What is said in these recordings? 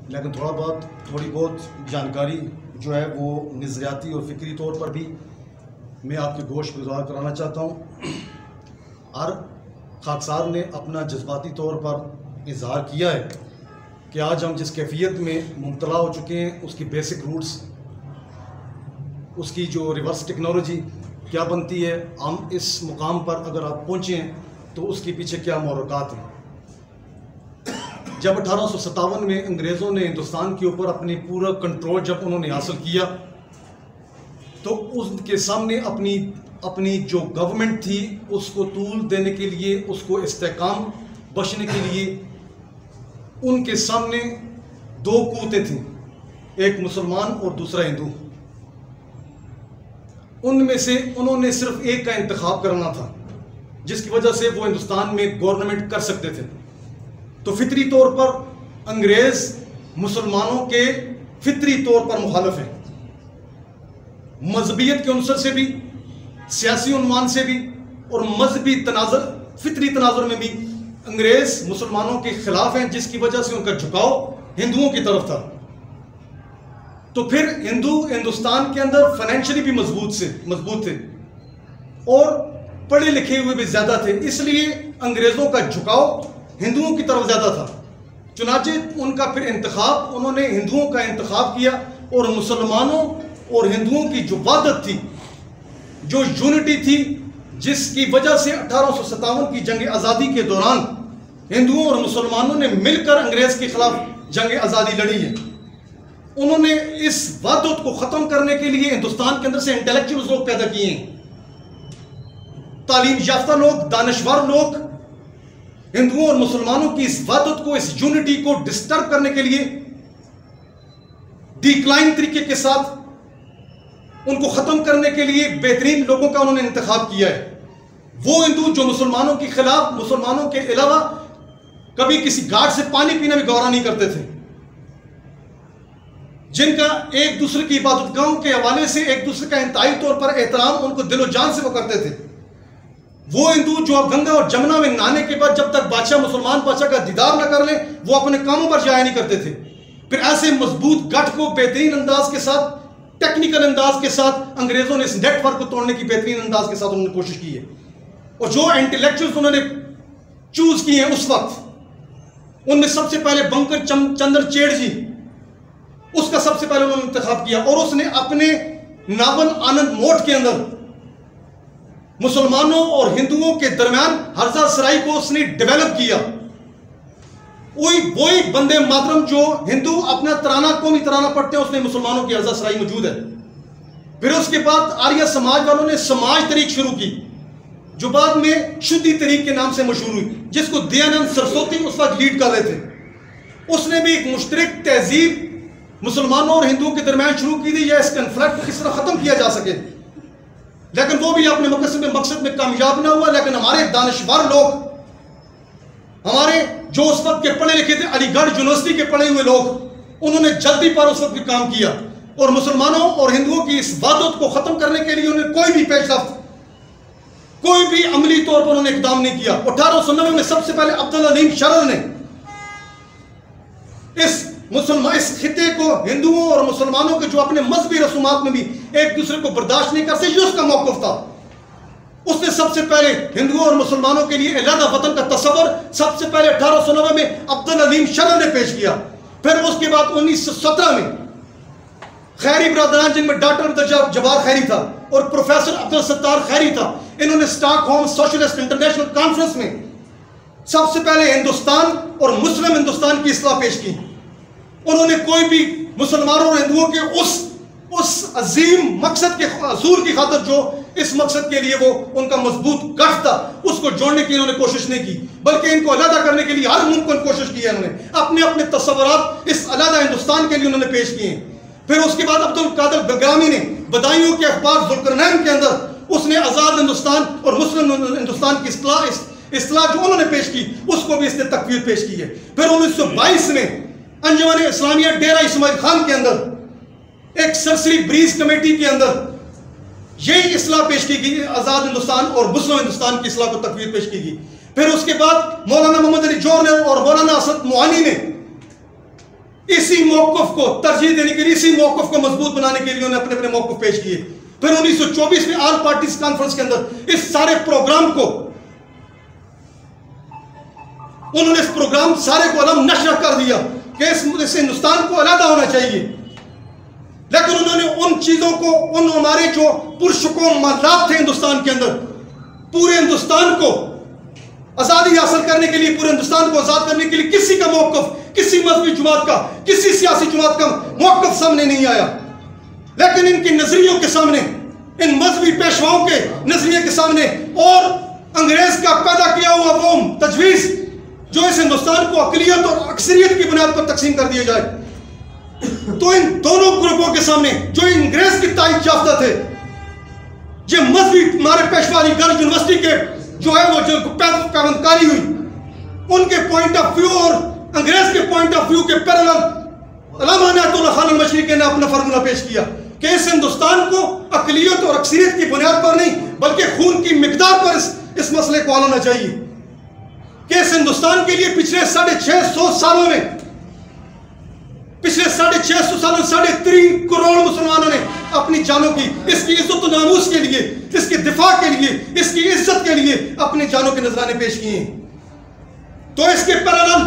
لیکن تھوڑی بہت جانکاری جو ہے وہ نظریاتی اور فکری طور پر بھی میں آپ کے گوش گزار کرانا چاہتا ہوں. ہر خاکسار نے اپنا جذباتی طور پر اظہار کیا ہے کہ آج ہم جس کیفیت میں مبتلا ہو چکے ہیں اس کی بیسک روٹس، اس کی جو ریورس ٹیکنالوجی کیا بنتی ہے، ہم اس مقام پر اگر آپ پہنچے ہیں تو اس کے پیچھے کیا محرکات ہیں. جب 1857 میں انگریزوں نے ہندوستان کے اوپر اپنی پورا کنٹرول جب انہوں نے حاصل کیا تو اس کے سامنے اپنی جو گورنمنٹ تھی اس کو طول دینے کے لیے، اس کو استحکام بخشنے کے لیے ان کے سامنے دو قوتیں تھیں، ایک مسلمان اور دوسرا ہندو. ان میں سے انہوں نے صرف ایک کا انتخاب کرنا تھا جس کی وجہ سے وہ ہندوستان میں گورنمنٹ کر سکتے تھے. تو فطری طور پر انگریز مسلمانوں کے فطری طور پر مخالف ہیں، مذہبیت کے عنصر سے بھی، سیاسی عنوان سے بھی اور مذہبی تناظر، فطری تناظر میں بھی انگریز مسلمانوں کے خلاف ہیں، جس کی وجہ سے ان کا جھکاؤ ہندوؤں کی طرف تھا. تو پھر ہندوستان کے اندر فائنینشلی بھی مضبوط تھے اور پڑھے لکھے ہوئے بھی زیادہ تھے، اس لیے انگریزوں کا جھکاؤ ہندوؤں کی طرف زیادہ تھا. چنانچہ ان کا پھر انتخاب، انہوں نے ہندوؤں کا انتخاب کیا اور مسلمانوں اور ہندوؤں کی جو وحدت تھی، جو یونٹی تھی، جس کی وجہ سے 1857 کی جنگ آزادی کے دوران ہندوؤں اور مسلمانوں نے مل کر انگریز کے خلاف جنگ آزادی لڑی ہے. انہوں نے اس وحدت کو ختم کرنے کے لیے ہندوستان کے اندر سے انٹلیکچوئلز لوگ پیدا کیے ہیں، تعلیم یافتہ لوگ، دانشور لوگ، ہندوؤں اور مسلمانوں کی اس وحدت کو، اس یونٹی کو ڈسٹرب کرنے کے لیے ڈیکلائن طریقے کے ساتھ ان کو ختم کرنے کے لیے بہترین لوگوں کا انہوں نے انتخاب کیا ہے. وہ ہندو جو مسلمانوں کے خلاف، مسلمانوں کے علاوہ کبھی کسی گھاٹ سے پانی پینا بھی گوارا نہیں کرتے تھے، جن کا ایک دوسرے کی عبادت گاہوں کے حوالے سے ایک دوسرے کا انتہائی طور پر احترام ان کو دل و جان سے وہ کرتے تھے. وہ ہندو جو گنگا اور جمنا میں نہانے کے بعد جب تک مسلمان بادشاہ کا دیدار نہ کر لیں وہ اپنے کاموں پر جایا نہیں کرتے تھے. پھر ایسے مضبوط گٹھ کو بہترین انداز کے ساتھ، ٹیکنیکل انداز کے ساتھ انگریزوں نے اس نیٹ ورک کو توڑنے کی بہترین انداز کے ساتھ انہوں نے کوشش کی ہے. اور جو انٹلیکچوئلز انہوں نے چوز کیے ہیں اس وقت، ان میں سب سے پہلے بنکر چندر چیڑ جی، اس کا سب سے پہلے انہوں نے انتخاب کیا اور اس نے اپنے ناول آنند موٹ کے اندر مسلمانوں اور ہندوؤں کے درمیان ہرزہ سرائی کو اس نے ڈیولپ کیا. وہی بندے ماترم جو ہندو اپنا ترانہ، قومی ترانہ پڑھتے ہیں، اس میں مسلمانوں کی ہرزہ سرائی موجود ہے. پھر اس کے بعد آریہ سماج والوں نے سماج تحریک شروع کی جو بعد میں شدھی تحریک کے نام سے مشہور ہوئی، جس کو دیانند سرسوتی اس وقت لیڈ کر رہے تھے. اس نے بھی ایک مشترک تہذیب مسلمانوں اور ہندوؤں کے درمیان شروع کی تھی، یا اس کنفلکٹ کو کس طرح ختم کیا جا سکے، لیکن وہ بھی اپنے مقصد میں کامیاب نہ ہوا. لیکن ہمارے دانشور لوگ، ہمارے جو اس وقت کے پڑھے لکھے تھے، علی گڑھ یونیورسٹی کے پڑھے ہوئے لوگ، انہوں نے جلدی پر اس وقت بھی کام کیا اور مسلمانوں اور ہندوؤں کی اس وحدت کو ختم کرنے کے لیے انہوں نے کوئی بھی پیش رفت، کوئی بھی عملی طور پر انہوں نے اقدام نہیں کیا. 1890 میں سب سے پہلے عبدالعلیم شرر نے اس خطے کو ہندوؤں اور مسلمانوں کے جو اپنے مذہبی رسومات میں بھی ایک دوسرے کو برداشت نہیں کر سکتے، یہ اس کا موقف تھا. اس نے سب سے پہلے ہندوؤں اور مسلمانوں کے لیے علیحدہ وطن کا تصور سب سے پہلے 1890 میں عبدالعلیم شرر نے پیش کیا. پھر اس کے بعد 1917 میں خیری برادران، جن میں ڈاکٹر جبار خیری تھا اور پروفیسر عبدالستار خیری تھا، انہوں نے stock home socialist international conference میں سب سے پہلے ہندوستان اور مسلم ہندوستان کی اصلاح پیش کی. انہوں نے کوئی بھی مسلمانوں اور ہندوؤں کے اس عظیم مقصد کے حصول کی خاطر، جو اس مقصد کے لیے وہ ان کا مضبوط گٹھ تھا، اس کو جوڑنے کی انہوں نے کوشش نہیں کی، بلکہ ان کو علیحدہ کرنے کے لیے ہر ممکن کوشش کی ہے. انہوں نے اپنے تصورات اس علیحدہ ہندوستان کے لیے انہوں نے پیش کیے ہیں. پھر اس کے بعد عبد القادر بگرامی نے بدایوں کے اخبار ذوالقرنین کے اندر اس نے آزاد ہندوستان اور مسلم ہندوستان کی اصطلاح جو انہوں نے پیش کی، اس کو بھی اس نے تقویت پیش کی ہے. پھر 1922 میں انجمن اسلامیہ ڈیرہ اسماعیل خان کے اندر ایک سرسری بریز کمیٹی کے اندر یہی اصلاح پیش کی گئی، آزاد ہندوستان اور مسلم ہندوستان کی اصلاح کو تقویت پیش کی گئی. پھر اس کے بعد مولانا محمد علی جوہر نے اور مولانا اسد معانی نے اسی موقف کو ترجیح دینے کے لیے، اسی موقف کو مضبوط بنانے کے لیے انہوں نے اپنے اپنے موقف پیش کیے. پھر 1924 میں آل پارٹیز کانفرنس کے اندر اس سارے پروگرام کو انہوں نے اس پروگرام سارے کو علم نشر کر دیا کہ اس ہندوستان کو علیحدہ ہونا چاہیے. لیکن انہوں نے ان چیزوں کو، ان ہمارے جو پرشکوم معاملات تھے ہندوستان کے اندر، پورے ہندوستان کو آزادی حاصل کرنے کے لیے، پورے ہندوستان کو آزاد کرنے کے لیے کسی کا موقف، کسی مذہبی جماعت کا، کسی سیاسی جماعت کا موقف سامنے نہیں آیا. لیکن ان کے نظریوں کے سامنے، ان مذہبی پیشواؤں کے نظریے کے سامنے، اور انگریز کا پیدا کیا ہوا وہ تجویز جو اس ہندوستان کو اقلیت اور اکثریت کی بنیاد پر تقسیم کر دیا جائے، تو ان دونوں گروپوں کے سامنے جو انگریز کی تائید یافتہ تھے، یہ مذہبی ہمارے پیشوا علی گڑھ یونیورسٹی کے جو ہے وہ جو پیوند کاری ہوئی، ان کے پوائنٹ آف ویو اور انگریز کے پوائنٹ آف ویو کے پیرالل علامہ عنایت اللہ خان المشرقی نے اپنا فارمولہ پیش کیا کہ اس ہندوستان کو اقلیت اور اکثریت کی بنیاد پر نہیں بلکہ خون کی مقدار پر اس مسئلے کو حل ہونا چاہیے. کہ اس ہندوستان کے لیے پچھلے 650 سالوں میں، پچھلے 650 سالوں میں 3.5 کروڑ مسلمانوں نے اپنی جانوں کی، اس کی عزت و ناموس کے لیے، اس کے دفاع کے لیے، اس کی عزت کے لیے اپنی جانوں کے نذرانے پیش کیے ہیں. تو اس کے پیرالل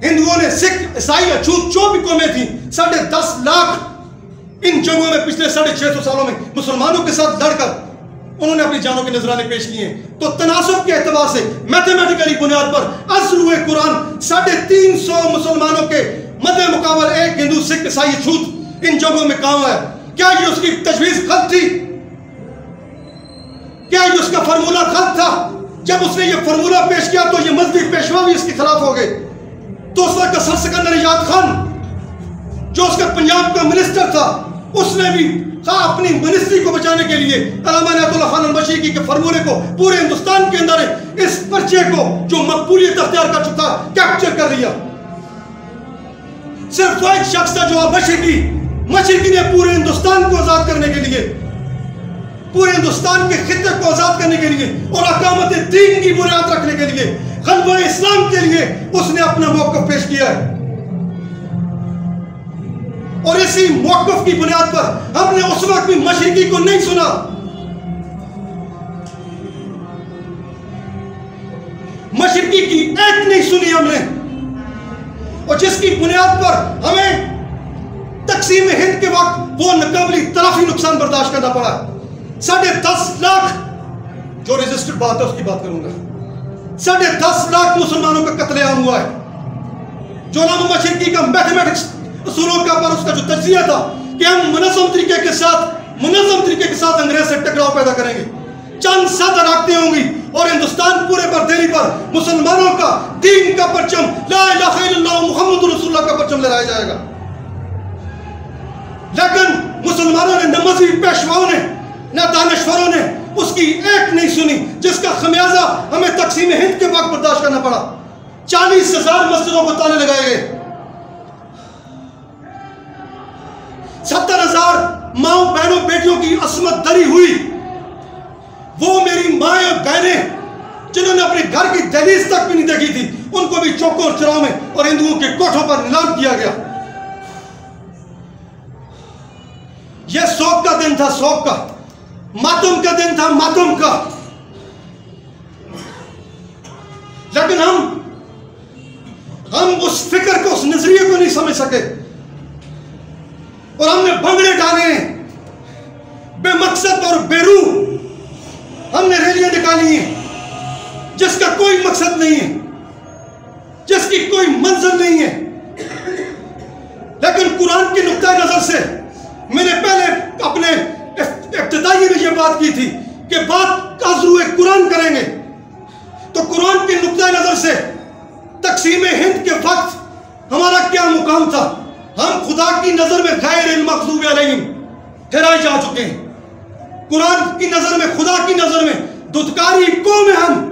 ہندوؤں نے، سکھ، عیسائی، اچھوت جو بھی قومیں تھیں، 10.5 لاکھ ان جنگوں میں پچھلے 650 سالوں میں مسلمانوں کے ساتھ لڑ کر انہوں نے اپنی جانوں کے نذرانے پیش کیے ہیں. تو تناسب کے اعتبار سے میتھمیٹیکلی بنیاد پر از روح قرآن 350 مسلمانوں کے مد مقابل ایک ہندو، سکھ، عیسائی، چھوت ان جگہوں میں کام آیا. کیا یہ اس کی تجویز غلط تھی؟ کیا یہ اس کا فارمولہ غلط تھا؟ جب اس نے یہ فارمولہ پیش کیا تو یہ مذہبی پیشوا بھی اس کے خلاف ہو گئے. تو اس وقت سر سکندر یاد خان جو اس کا پنجاب کا منسٹر تھا، اس نے بھی اپنی منسٹری کو بچانے کے لیے علامہ عنایت اللہ خان المشرقی کے فارمولے کو پورے ہندوستان کے اندر اس پرچے کو جو مقبولیت اختیار کر چکا کیپچر کر لیا. صرف وہ ایک شخص تھا جو مشرقی نے پورے ہندوستان کو آزاد کرنے کے لیے، پورے ہندوستان کے خطے کو آزاد کرنے کے لیے اور اقامت دین کی بنیاد رکھنے کے لیے، غلبہ اسلام کے لیے اس نے اپنا موقف پیش کیا ہے. اور اسی موقف کی بنیاد پر ہم نے اس وقت بھی مشرقی کو نہیں سنا. مشرقی کی ایک نہیں سنی ہم نے، اور جس کی بنیاد پر ہمیں تقسیم ہند کے وقت وہ ناقابل تلافی نقصان برداشت کرنا پڑا. 10.5 لاکھ جو رجسٹرڈ بات ہے اس کی بات کروں گا. 10.5 لاکھ مسلمانوں کا قتل عام ہوا ہے. جو علامہ مشرقی کا میتھمیٹکس اصولوں کا پر اس کا جو تجزیہ تھا کہ ہم منظم طریقے کے ساتھ انگریز سے ٹکراؤ پیدا کریں گے، چند سات علاقتیں ہوں گی اور ہندوستان پورے پر دہلی پر مسلمانوں کا دین کا پرچم، لا الہ الا اللہ محمد رسول اللہ کا پرچم لہرایا جائے گا. لیکن مسلمانوں نے، نہ مذہبی پیشواؤں نے، نہ دانشوروں نے اس کی ایک نہیں سنی، جس کا خمیازہ ہمیں تقسیم ہند کے وقت برداشت کرنا پڑا. 40,000 مسجدوں کو تالے لگائے گئے، 70,000 ماؤں بہنوں بیٹیوں کی عصمت دری ہوئی. وہ میری مائیں اور بہنیں جنہوں نے اپنے گھر کی دہلیز تک بھی نہیں دیکھی تھی، ان کو بھی چوکوں اور چراہوں میں اور ہندوؤں کے کوٹھوں پر نیلام کیا گیا. یہ سوگ کا دن تھا، سوگ کا، ماتم کا دن تھا، ماتم کا. لیکن ہم اس فکر کو، اس نظریے کو نہیں سمجھ سکے اور ہم نے بھنگڑے ڈالے ہیں بے مقصد اور بے روح. ہم نے ریلیاں نکالی ہیں جس کا کوئی مقصد نہیں ہے، جس کی کوئی منزل نہیں ہے. لیکن قرآن کی نقطۂ نظر سے میں نے پہلے اپنے ابتدائی میں یہ بات کی تھی کہ بات از روح قرآن کریں گے تو قرآن کی نقطۂ نظر سے تقسیم ہند کے وقت ہمارا کیا مقام تھا. ہم خدا کی نظر میں غیر المغضوب علیہم ٹھہرائے جا چکے ہیں. قرآن کی نظر میں، خدا کی نظر میں دھتکاری قوم ہیں ہم،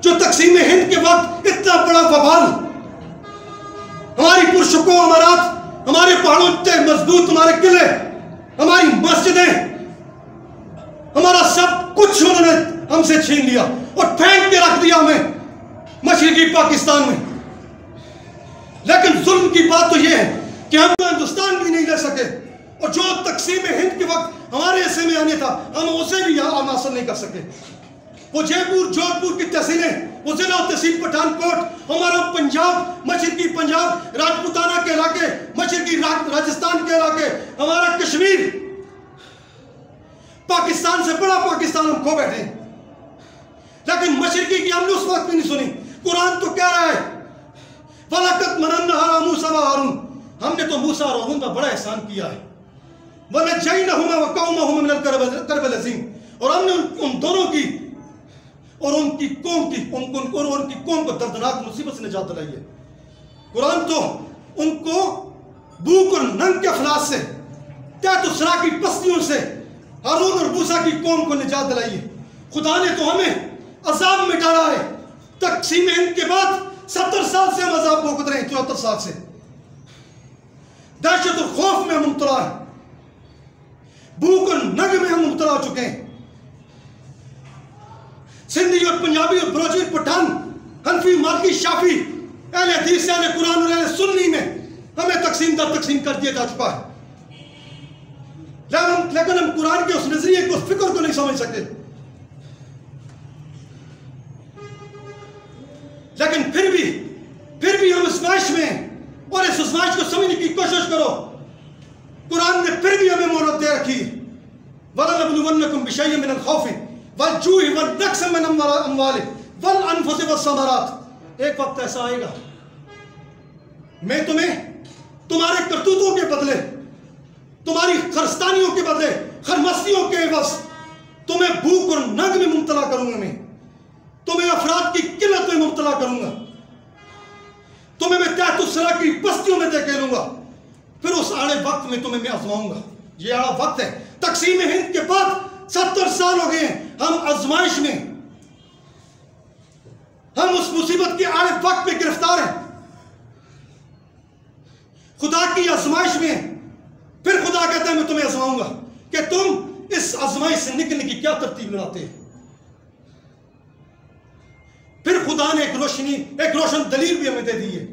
جو تقسیم ہند کے وقت اتنا بڑا وبال، ہماری پرشکو عمارات، ہمارے پہاڑوں سے مضبوط ہمارے قلعے، ہماری مسجدیں، ہمارا سب کچھ انہوں نے ہم سے چھین لیا اور پھینک کے رکھ دیا ہمیں مشرقی پاکستان میں. لیکن ظلم کی بات تو یہ ہے کہ ہم ہندوستان بھی نہیں لے سکے، اور جو تقسیم ہند کے وقت ہمارے حصے میں آنے تھا ہم اسے بھی یہاں حاصل نہیں کر سکے۔ وہ جے پور جودھ پور کی تحصیلیں، وہ ضلع و تحصیل پٹھان کوٹ، ہمارا پنجاب، مشرقی پنجاب، راجپوتانہ کے علاقے، مشرقی راجستھان کے علاقے، ہمارا کشمیر، پاکستان سے بڑا پاکستان ہم کھو بیٹھے ہیں، لیکن مشرقی کی ہم نے اس وقت بھی نہیں سنی۔ قرآن تو کہہ رہا ہے وَلَقَدْ مَنَنَّا عَلَىٰ مُوسَىٰ وَهَارُونَ، ہم نے تو موسیٰ اور ہارون پر بڑا احسان کیا ہے۔ وَنَجَّيْنَاهُمَا وَقَوْمَهُمَا مِنَ الْكَرْبِ الْعَظِيمِ، اور ہم نے ان دونوں کی اور ان کی قوم کو دردناک مصیبت سے نجات دلائی ہے۔ قرآن تو ان کو بھوک اور ننگ کے افلاس سے، تحت الثرى کی پستیوں سے ہارون اور موسیٰ کی قوم کو نجات دلائی ہے۔ خدا نے تو ہمیں عذاب میں ڈالا ہے۔ تقسیم ہند کے بعد 70 سال سے ہم عذاب بھوگت رہے ہیں، 74 سال سے دہشت اور خوف میں ہم مبتلا ہیں، بھوک اور ننگ میں ہم مبتلا ہو چکے ہیں۔ سندھی اور پنجابی اور بلوچی اور پٹھان، حنفی، مالکی، شافی، اہل حدیث، اہل قرآن اور اہل سنی میں ہمیں تقسیم در تقسیم کر دیا جا چکا ہے، لیکن ہم قرآن کے اس نظریے کو، اس فکر کو نہیں سمجھ سکتے۔ لیکن پھر بھی ہم ازمائش میں ہیں، اور اس ازمائش کو سمجھنے کی کوشش کرو۔ قرآن نے پھر بھی ہمیں مہلت دے رکھی ہے۔ وَلَنَبْلُوَنَّكُمْ بِشَيْءٍ مِّنَ الْخَوْفِ وَالْجُوعِ وَالنَّقْصٍ مِّنْ الْأَمْوَالِ وَالْأَنفُسِ وَالثَّمَرَاتِ، ایک وقت ایسا آئے گا میں تمہیں تمہارے کرتوتوں کے بدلے، تمہاری خرستانیوں کے بدلے، خرمستیوں کے عوض تمہیں بھوک اور ننگ میں مبتلا کروں گا، میں تمہیں افراد کی قلت میں مبتلا کروں گا، تمہیں میں تحت الثرى کی پستیوں میں دھکیلوں گا، پھر اس آڑے وقت میں تمہیں میں آزماؤں گا۔ یہ آڑا وقت ہے۔ تقسیم ہند کے بعد 70 سال ہو گئے ہیں، ہم آزمائش میں، ہم اس مصیبت کے آڑے وقت میں گرفتار ہیں، خدا کی آزمائش میں۔ پھر خدا کہتا ہے میں تمہیں آزماؤں گا کہ تم اس آزمائش سے نکلنے کی کیا ترتیب بناتے ہیں۔ پھر خدا نے ایک روشن دلیل بھی ہمیں دے دی ہے۔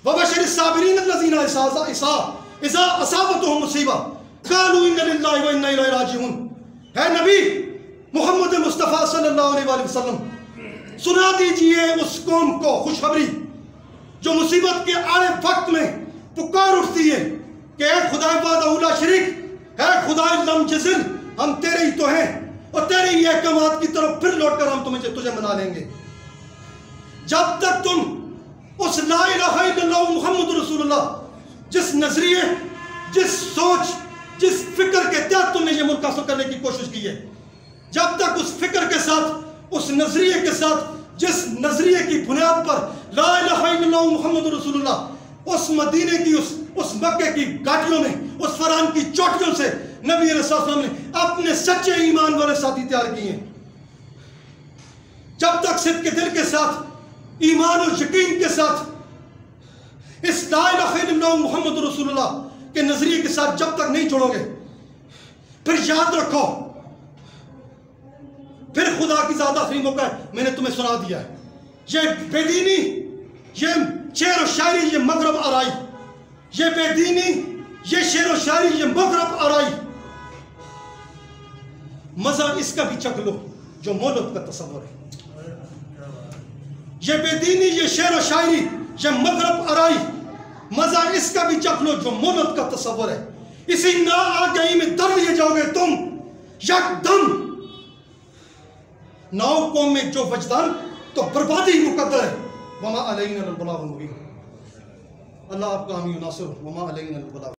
وَبَشِّرِ الصَّابِرِينَ الَّذِينَ إِذَا أَصَابَتْهُمْ مُصِیبَةٌ قَالُوا إِنَّا لِلَّهِ وَإِنَّا إِلَیْهِ رَاجِعُونَ، اے نبی محمد مصطفیٰ صلی اللہ علیہ وآلہ وسلم، سنا دیجئے اس قوم کو خوشخبری جو مصیبت کے آڑے وقت میں پکار اٹھتی ہے کہ اے خدا وحدہ لا شریک، اے خدا لم جزل، ہم تیرے ہی تو ہیں، اور تیرے ہی احکامات کی طرف پھر لوٹ کر ہم تجھے منا لیں گے۔ جب تک تم اس لا الہ الا اللہ محمد رسول اللہ، جس نظریے، جس سوچ، جس فکر کے تحت تم نے یہ ملک حاصل کرنے کی کوشش کی ہے، جب تک اس فکر کے ساتھ، اس نظریے کے ساتھ، جس نظریے کی بنیاد پر لا الہ الا اللہ محمد رسول اللہ اس مدینے کی، اس مکے کی گھاٹیوں میں، اس فران کی چوٹیوں سے نبی علیہ السلام نے اپنے سچے ایمان والے ساتھی تیار کیے ہیں، جب تک صدق کے دل کے ساتھ، ایمان اور یقین کے ساتھ اس لا الہ الا اللہ محمد رسول اللہ کے نظریے کے ساتھ جب تک نہیں جڑو گے، پھر یاد رکھو، پھر خدا کی ذات آخری موقع ہے۔ میں نے تمہیں سنا دیا ہے، یہ بے دینی، یہ شعر و شاعری، یہ مغرب آرائی، یہ بے دینی، یہ شعر و شاعری، یہ مغرب آرائی، مزہ اس کا بھی چکھ لو جو مولد کا تصور ہے۔ یہ بے دینی، یہ شعر و شاعری، یہ مغرب آرائی، مزہ اس کا بھی چکھ لو جو مولد کا تصور ہے۔ اسی نا آگہی میں در لیے جاؤ گے تم یک دم، ناؤ قوم میں جو وجدان، تو بربادی مقدر ہے۔ وما علینا البلاغ المبین۔ اللہ آپ کا حامی و ناصر، وما علینا البلاغ